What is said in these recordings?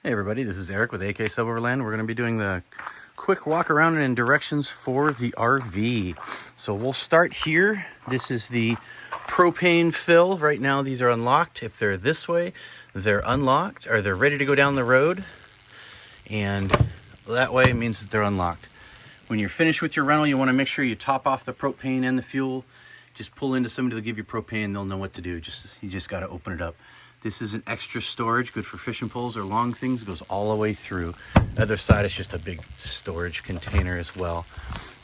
Hey everybody, this is Eric with AKSubOverLand. We're going to be doing the quick walk around and directions for the RV. So we'll start here. This is the propane fill. Right now these are unlocked. If they're this way, they're unlocked, or they're ready to go down the road. And that way it means that they're unlocked. When you're finished with your rental, you want to make sure you top off the propane and the fuel. Just pull into somebody to give you propane, they'll know what to do. You just got to open it up. This is an extra storage, good for fishing poles or long things. It goes all the way through. The other side is just a big storage container as well.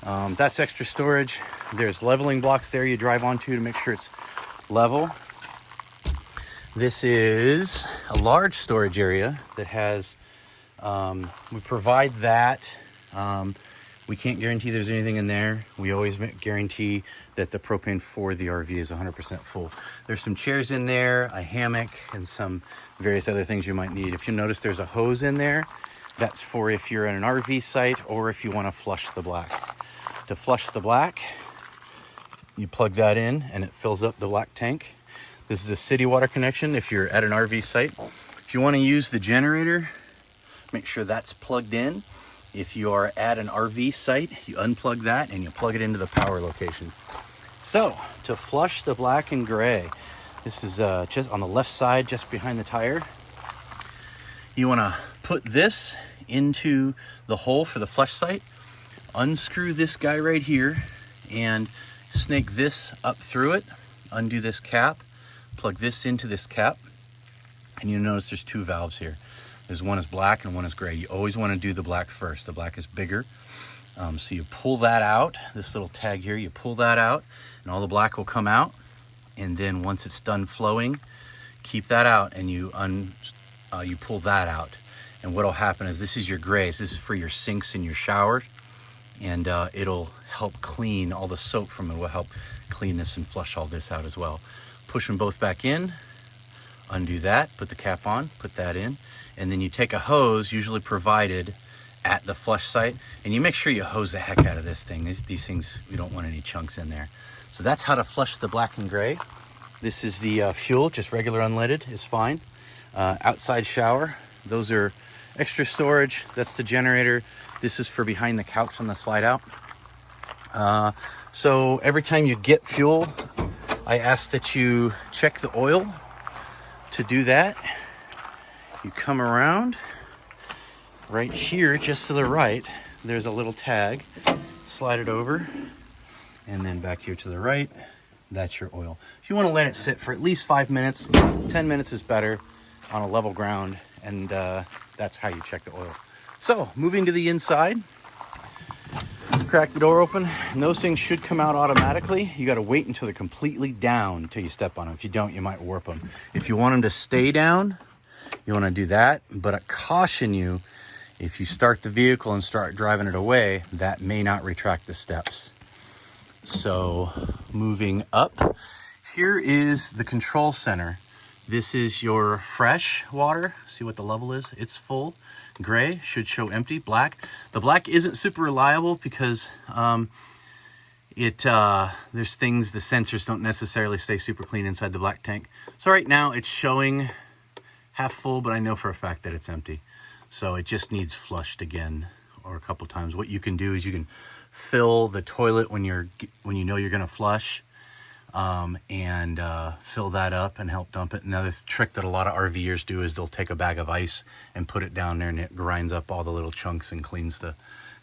That's extra storage. There's leveling blocks there you drive onto to make sure it's level. This is a large storage area that has, we provide that. We can't guarantee there's anything in there. We always guarantee that the propane for the RV is 100% full. There's some chairs in there, a hammock, and some various other things you might need. If you notice, there's a hose in there. That's for if you're in an RV site or if you want to flush the black. To flush the black, you plug that in and it fills up the black tank. This is a city water connection if you're at an RV site. If you want to use the generator, make sure that's plugged in. If you are at an RV site, you unplug that and you plug it into the power location. So, to flush the black and gray, this is just on the left side, just behind the tire. You want to put this into the hole for the flush site, unscrew this guy right here, and snake this up through it, undo this cap, plug this into this cap, and you'll notice there's two valves here. There's one is black and one is gray. You always want to do the black first. The black is bigger. So you pull that out, this little tag here, you pull that out and all the black will come out. And then once it's done flowing, keep that out and you pull that out. And what'll happen is this is your grays. This is for your sinks and your showers. And it'll help clean all the soap from it. Will help clean this and flush all this out as well. Push them both back in, undo that, put the cap on, put that in. And then you take a hose, usually provided at the flush site, and you make sure you hose the heck out of this thing. These things, we don't want any chunks in there. So that's how to flush the black and gray. This is the fuel, just regular unleaded is fine. Outside shower, those are extra storage. That's the generator. This is for behind the couch on the slide out. So every time you get fuel, I ask that you check the oil. To do that, you come around right here, just to the right, there's a little tag, slide it over, and then back here to the right, that's your oil. If you want to let it sit for at least 5 minutes, 10 minutes is better on a level ground, and that's how you check the oil. So, moving to the inside, crack the door open, and those things should come out automatically. You got to wait until they're completely down until you step on them. If you don't, you might warp them. If you want them to stay down, you want to do that, but I caution you, if you start the vehicle and start driving it away, that may not retract the steps. So moving up, here is the control center. This is your fresh water. See what the level is? It's full. Gray should show empty. Black. The black isn't super reliable because there's things, the sensors don't necessarily stay super clean inside the black tank. So right now it's showing half full, but I know for a fact that it's empty. So it just needs flushed again or a couple times. What you can do is you can fill the toilet when you know you're going to flush, and fill that up and help dump it. Another trick that a lot of RVers do is they'll take a bag of ice and put it down there, and it grinds up all the little chunks and cleans the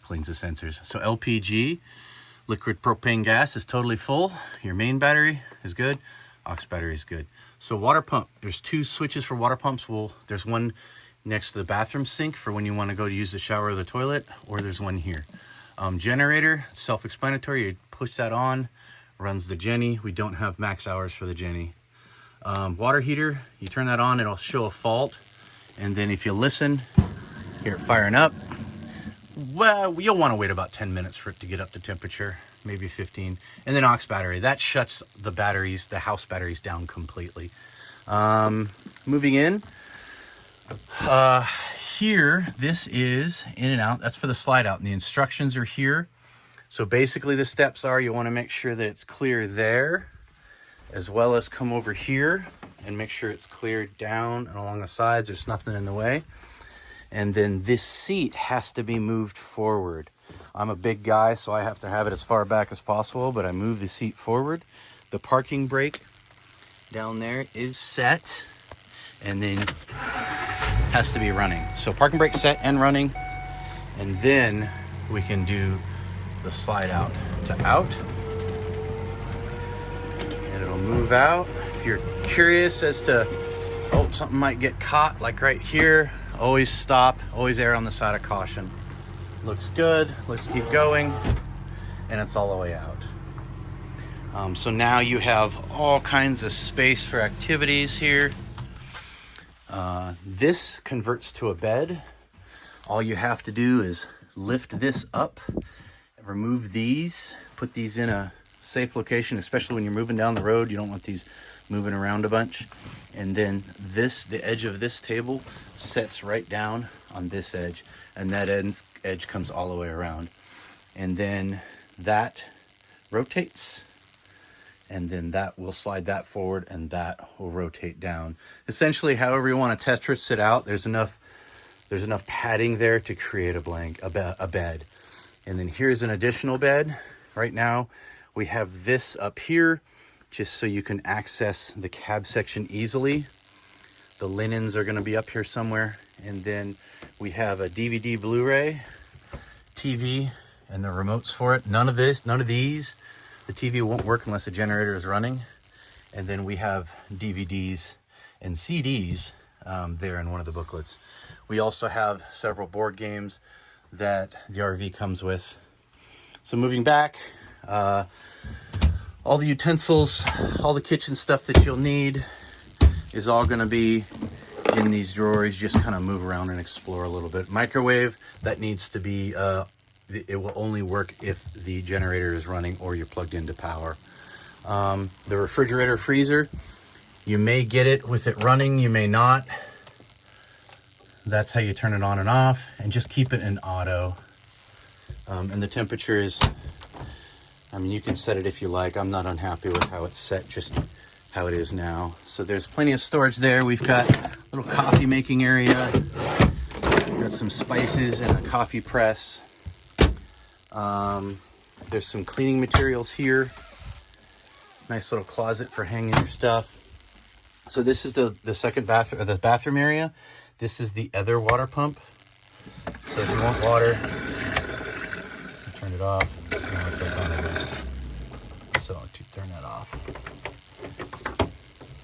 sensors. So LPG, liquid propane gas, is totally full. Your main battery is good. Aux battery is good. So water pump, there's two switches for water pumps. There's one next to the bathroom sink for when you want to go to use the shower or the toilet, or there's one here. Generator, self-explanatory. You push that on, runs the Jenny. We don't have max hours for the Jenny. Water heater, you turn that on, it'll show a fault. And then if you listen, hear it firing up. Well, you'll want to wait about 10 minutes for it to get up to temperature, maybe 15. And then aux battery, that shuts the batteries, the house batteries down completely. Moving in, here, this is in and out. That's for the slide out, and the instructions are here. So basically the steps are, you want to make sure that it's clear there, as well as come over here and make sure it's cleared down and along the sides. There's nothing in the way. And then this seat has to be moved forward. I'm a big guy, so I have to have it as far back as possible, but I move the seat forward. The parking brake down there is set, and then has to be running. So parking brake set and running, and then we can do the slide out to out, and it'll move out. If you're curious as to, oh, something might get caught, like right here, always stop, always err on the side of caution. Looks good, let's keep going, and it's all the way out. So now you have all kinds of space for activities here. This converts to a bed. All you have to do is lift this up, remove these, put these in a safe location, especially when you're moving down the road. You don't want these moving around a bunch. And then the edge of this table sets right down on this edge, and that edge comes all the way around. And then that rotates, and then that will slide that forward, and that will rotate down. Essentially, however you want to Tetris it out, there's enough padding there to create a bed. And then here's an additional bed. Right now, we have this up here, just so you can access the cab section easily. The linens are going to be up here somewhere. And then we have a DVD Blu-ray, TV, and the remotes for it. None of these. The TV won't work unless the generator is running. And then we have DVDs and CDs there in one of the booklets. We also have several board games that the RV comes with. So moving back, all the utensils, all the kitchen stuff that you'll need is all going to be in these drawers. Just kind of move around and explore a little bit. Microwave, that needs to be, it will only work if the generator is running or you're plugged into power. The refrigerator, freezer, you may get it with it running, you may not. That's how you turn it on and off, and just keep it in auto. And the temperature is, I mean, you can set it if you like. I'm not unhappy with how it's set, just how it is now. So there's plenty of storage there. We've got a little coffee making area. We've got some spices and a coffee press. There's some cleaning materials here. Nice little closet for hanging your stuff. So this is the second bathroom, the bathroom area. This is the other water pump. So if you want water, turn it off. No, it goes on again. So to turn that off.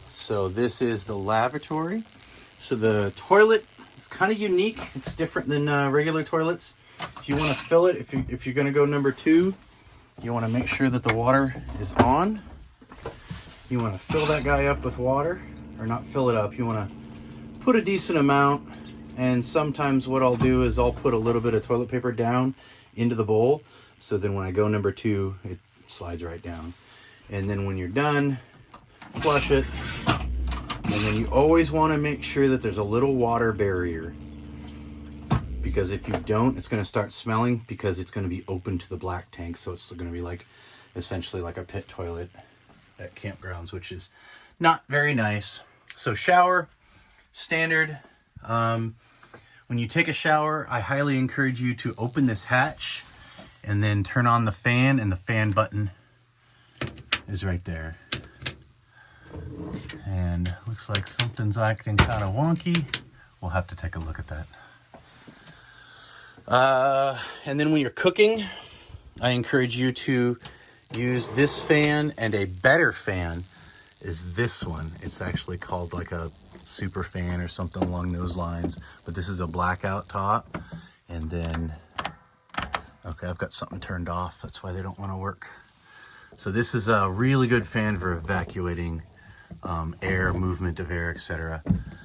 So this is the lavatory. So the toilet is kind of unique. It's different than regular toilets. If you want to fill it, if you're going to go number 2, you want to make sure that the water is on. You want to fill that guy up with water, or not fill it up. You want to put a decent amount, and sometimes what I'll do is I'll put a little bit of toilet paper down into the bowl, so then when I go number 2, it slides right down. And then when you're done, flush it. And then you always want to make sure that there's a little water barrier, because if you don't, it's going to start smelling, because it's going to be open to the black tank. So it's going to be like essentially like a pit toilet at campgrounds, which is not very nice. So shower, standard. When you take a shower, I highly encourage you to open this hatch and then turn on the fan, and the fan button is right there. And looks like something's acting kind of wonky. We'll have to take a look at that. And then when you're cooking, I encourage you to use this fan, and a better fan is this one. It's actually called like a super fan or something along those lines, but this is a blackout top. And then, okay, I've got something turned off. That's why they don't want to work. So this is a really good fan for evacuating air, movement of air, etc.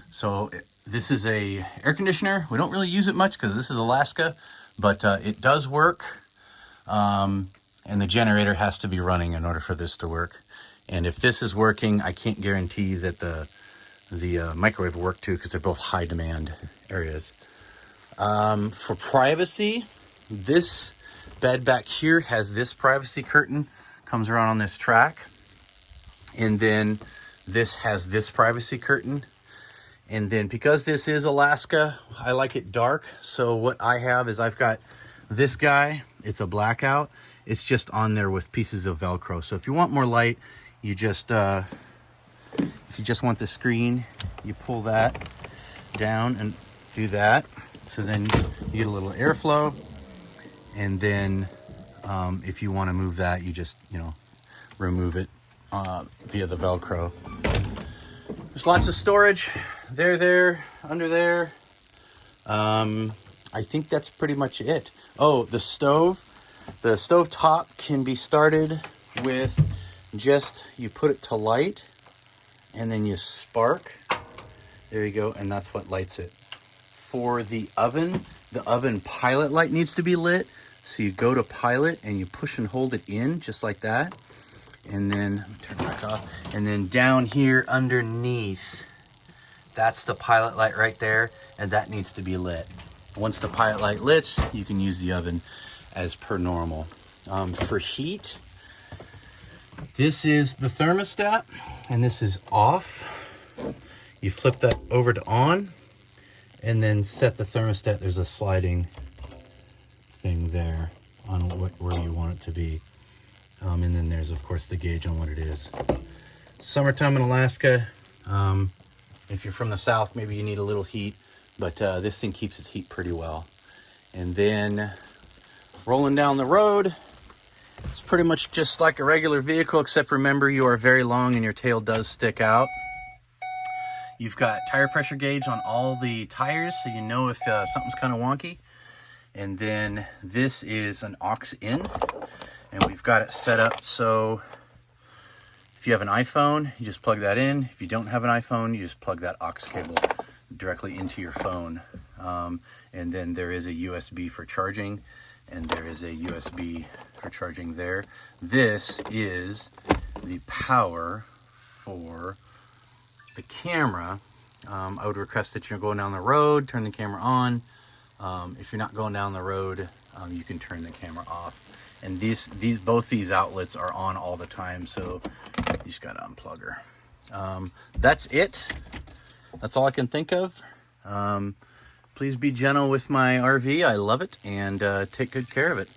So this is a air conditioner. We don't really use it much because this is Alaska, but it does work. And the generator has to be running in order for this to work. And if this is working, I can't guarantee that the microwave will work too, because they're both high demand areas. For privacy, this bed back here has this privacy curtain, comes around on this track. And then this has this privacy curtain. And then because this is Alaska, I like it dark. So what I have is I've got this guy. It's a blackout. It's just on there with pieces of Velcro. So if you want more light, you just, if you just want the screen, you pull that down and do that. So then you get a little airflow. And then if you want to move that, you just, remove it via the Velcro. There's lots of storage. There, under there. I think that's pretty much it. Oh, the stove. The stove top can be started with just, you put it to light and then you spark. There you go, and that's what lights it. For the oven pilot light needs to be lit. So you go to pilot and you push and hold it in just like that. And then, let me turn it back off. And then down here underneath, that's the pilot light right there. And that needs to be lit. Once the pilot light lit, you can use the oven as per normal. For heat, this is the thermostat and this is off. You flip that over to on and then set the thermostat. There's a sliding thing there on where you want it to be. And then there's of course the gauge on what it is. Summertime in Alaska, if you're from the south, maybe you need a little heat, but this thing keeps its heat pretty well. And then rolling down the road, it's pretty much just like a regular vehicle, except remember you are very long and your tail does stick out. You've got tire pressure gauge on all the tires, so you know if something's kind of wonky. And then this is an aux in, and we've got it set up so if you have an iPhone, you just plug that in. If you don't have an iPhone, you just plug that aux cable directly into your phone. And then there is a USB for charging, and there is a USB for charging there. This is the power for the camera. I would request that you're going down the road, turn the camera on. If you're not going down the road, you can turn the camera off. And both these outlets are on all the time, so you just gotta unplug her. That's it. That's all I can think of. Please be gentle with my RV. I love it, and take good care of it.